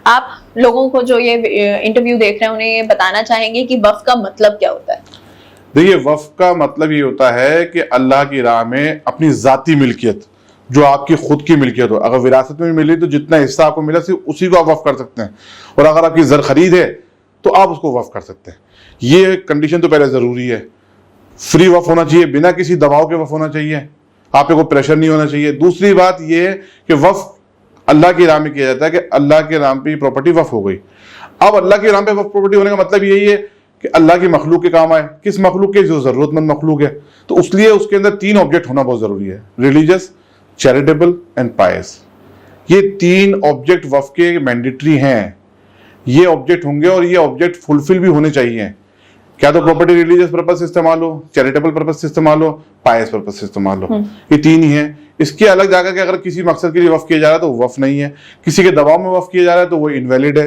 आप लोगों को जो ये इंटरव्यू देख रहे हैं उन्हें ये बताना चाहेंगे कि वक्फ का मतलब क्या होता है? देखिए, वक्फ का मतलब ये होता है कि अल्लाह की राह में अपनी जाती मिल्कियत, जो आपकी खुद की मिल्कियत हो, अगर विरासत में मिली तो जितना हिस्सा आपको मिला सिर्फ उसी को आप वक्फ कर सकते हैं, और अगर आपकी जर खरीद है तो आप उसको वक्फ कर सकते हैं। ये कंडीशन तो पहले जरूरी है। फ्री वक्फ होना चाहिए, बिना किसी दबाव के वक्फ होना चाहिए, आप पे कोई प्रेशर नहीं होना चाहिए। दूसरी बात ये है कि वक्फ अल्लाह की राह में किया जाता है कि अल्लाह के नाम पे प्रॉपर्टी वक्फ हो गई। अब अल्लाह के नाम पे वक्फ प्रॉपर्टी होने का मतलब यही है कि अल्लाह की मखलूक के काम आए। किस मखलूक के? जो जरूरतमंद मखलूक है। तो उसलिए उसके अंदर 3 ऑब्जेक्ट होना बहुत जरूरी है, रिलीजियस, चैरिटेबल एंड पायस। ये 3 ऑब्जेक्ट वक्फ के मैंडेटरी हैं। ये ऑब्जेक्ट होंगे और ये ऑब्जेक्ट फुलफिल भी होने चाहिए। क्या तो प्रॉपर्टी रिलीजियस पर्पज से इस्तेमाल हो, चैरिटेबल पर्पज से इस्तेमाल हो, पायस पर्पज से इस्तेमाल हो। ये 3 ही है। इसके अलग जाकर के अगर किसी मकसद के लिए वक्फ किया जा रहा है तो वक्फ नहीं है, किसी के दबाव में वक्फ किया जा रहा है तो वो इनवैलिड है।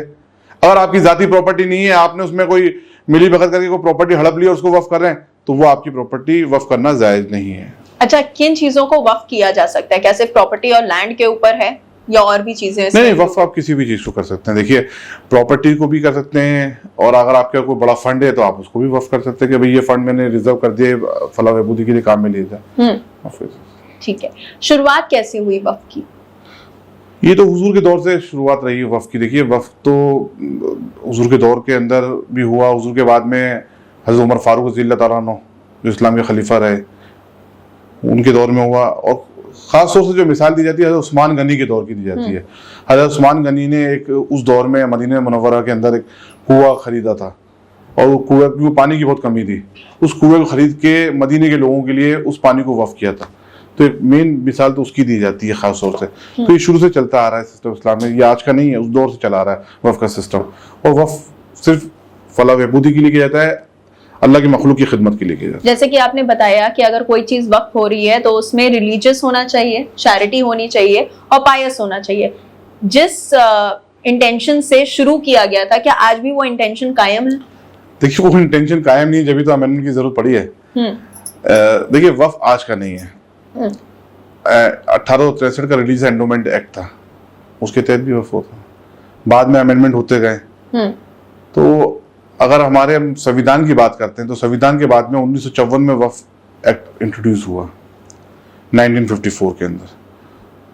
अगर आपकी जाती प्रॉपर्टी नहीं है, आपने उसमें कोई मिली भगत करके कोई प्रॉपर्टी हड़प ली और उसको वक्फ कर रहे हैं, तो वो आपकी प्रॉपर्टी वक्फ करना जायज नहीं है। अच्छा, किन चीजों को वक्फ किया जा सकता है? क्या सिर्फ प्रॉपर्टी और लैंड के ऊपर है या और भी चीजें? नहीं, वक्फ आप किसी भी चीज को कर सकते हैं। देखिए, प्रॉपर्टी को भी कर सकते हैं, और अगर आपका कोई बड़ा फंड है तो आप उसको भी वक्फ कर सकते हैं कि भाई ये फंड मैंने रिजर्व कर दिए, फला बहबूदी के लिए काम में ले जाए। ठीक है, शुरुआत कैसे हुई वक्फ की? ये तो हुजूर के दौर से शुरुआत रही है वक्फ की। देखिए, वक्फ तो हुजूर के दौर के अंदर भी हुआ, हुजूर के बाद में हज़रत उमर फारूक रज़ियल्लाहु तआला अन्हु जो इस्लाम के खलीफा रहे, उनके दौर में हुआ। और ख़ास तौर से जो मिसाल दी जाती है हज़रत उस्मान गनी के दौर की दी जाती है। हज़रत उस्मान गनी ने एक उस दौर में मदीना मुनव्वरा के अंदर एक कुआं खरीदा था, और वो कुएं, क्योंकि पानी की बहुत कमी थी, उस कुएं को खरीद के मदीने के लोगों के लिए उस पानी को वक्फ किया था। तो एक मेन मिसाल तो उसकी दी जाती है खास तौर से। तो ये शुरू से चलता आ रहा है सिस्टम इस्लाम में, ये आज का नहीं है, उस दौर से चला आ रहा है वक्फ का सिस्टम। और वक्फ सिर्फ फलाह बहबूदी के लिए किया जाता है, अल्लाह की मखलूक की खिदमत के लिए किया जाता है। जैसे कि आपने बताया कि अगर कोई चीज वक्फ हो रही है तो उसमें रिलीजियस होना चाहिए, चैरिटी होनी चाहिए और पायस होना चाहिए। जिस इंटेंशन से शुरू किया गया था, क्या आज भी वो इंटेंशन कायम है? देखिए, वो इंटेंशन कायम नहीं है, जब भी तो अमेंडमेंट की जरूरत पड़ी है। देखिए, वक्फ आज का नहीं है। 1863 का रिलीज एंडोमेंट एक्ट था, उसके तहत भी वक्फ होता, बाद में अमेंडमेंट होते गए। तो अगर हमारे हम संविधान की बात करते हैं तो संविधान के बाद में 1954 में वक्फ एक्ट इंट्रोड्यूस हुआ 1954 के अंदर।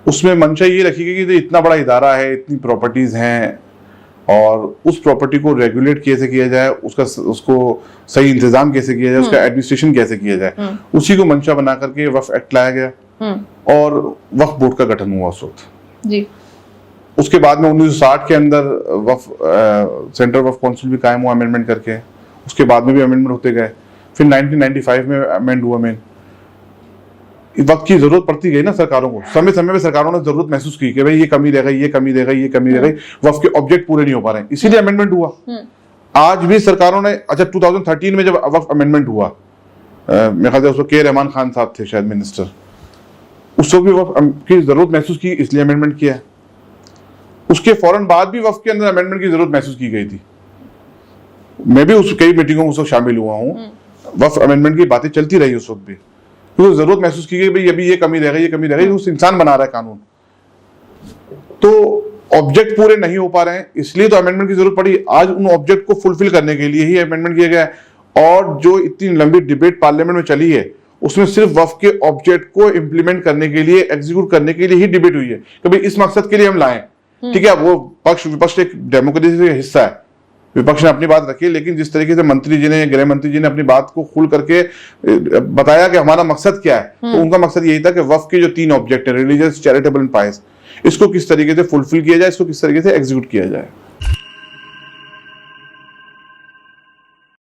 उसमें मंशा ये रखी गई कि इतना बड़ा इदारा है, इतनी प्रॉपर्टीज हैं, और उस प्रॉपर्टी को रेगुलेट कैसे किया जाए, उसको सही इंतजाम कैसे किया जाए, उसका एडमिनिस्ट्रेशन कैसे किया जाए, उसी को मंशा बना करके वक्फ एक्ट लाया गया और वक्फ बोर्ड का गठन हुआ उस वक्त जी। उसके बाद में 1960 के अंदर सेंट्रल वक्फ काउंसिल भी कायम हुआ अमेंडमेंट करके, उसके बाद में भी अमेंडमेंट होते गए। फिर 1995 में अमेंड हुआ। वक्त की जरूरत पड़ती गई ना सरकारों को, समय समय में सरकारों ने जरूरत महसूस की कि भाई ये कमी रह गई, ये कमी रह गई, ये कमी रह गई, वक्फ के ऑब्जेक्ट पूरे नहीं हो पा रहे हैं, इसीलिए अमेंडमेंट हुआ। आज भी सरकारों ने, अच्छा 2013 में जब वक्फ अमेंडमेंट हुआ, मेरे ख्याल से उसको के रहमान खान साहब थे शायद मिनिस्टर, उसको भी वक्फ की जरूरत महसूस की, इसलिए अमेंडमेंट किया। उसके फौरन बाद भी वक्फ के अंदर अमेंडमेंट की जरूरत महसूस की गई थी। मैं भी उस कई मीटिंगों में उस वक्त शामिल हुआ हूँ, वक्फ अमेंडमेंट की बातें चलती रही उस वक्त भी, क्योंकि जरूरत महसूस की गई भाई अभी ये कमी रह गई, ये कमी रह गई, उस इंसान बना रहा है कानून, तो ऑब्जेक्ट पूरे नहीं हो पा रहे हैं, इसलिए तो अमेंडमेंट की जरूरत पड़ी। आज उन ऑब्जेक्ट को फुलफिल करने के लिए ही अमेंडमेंट किया गया है। और जो इतनी लंबी डिबेट पार्लियामेंट में चली है, उसमें सिर्फ वक्फ के ऑब्जेक्ट को इंप्लीमेंट करने के लिए, एग्जीक्यूट करने के लिए ही डिबेट हुई है कि भाई इस मकसद के लिए हम लाएं। ठीक है, वो पक्ष विपक्ष एक डेमोक्रेसी का हिस्सा है, विपक्ष ने अपनी बात रखी, लेकिन जिस तरीके से मंत्री जी ने, गृह मंत्री जी ने अपनी बात को खुल करके बताया कि हमारा मकसद क्या है, तो उनका मकसद यही था कि वक्फ के जो 3 ऑब्जेक्ट है, रिलीजियस, चैरिटेबल एंड पायस, इसको किस तरीके से फुलफिल किया जाए, इसको किस तरीके से एग्जीक्यूट किया जाए।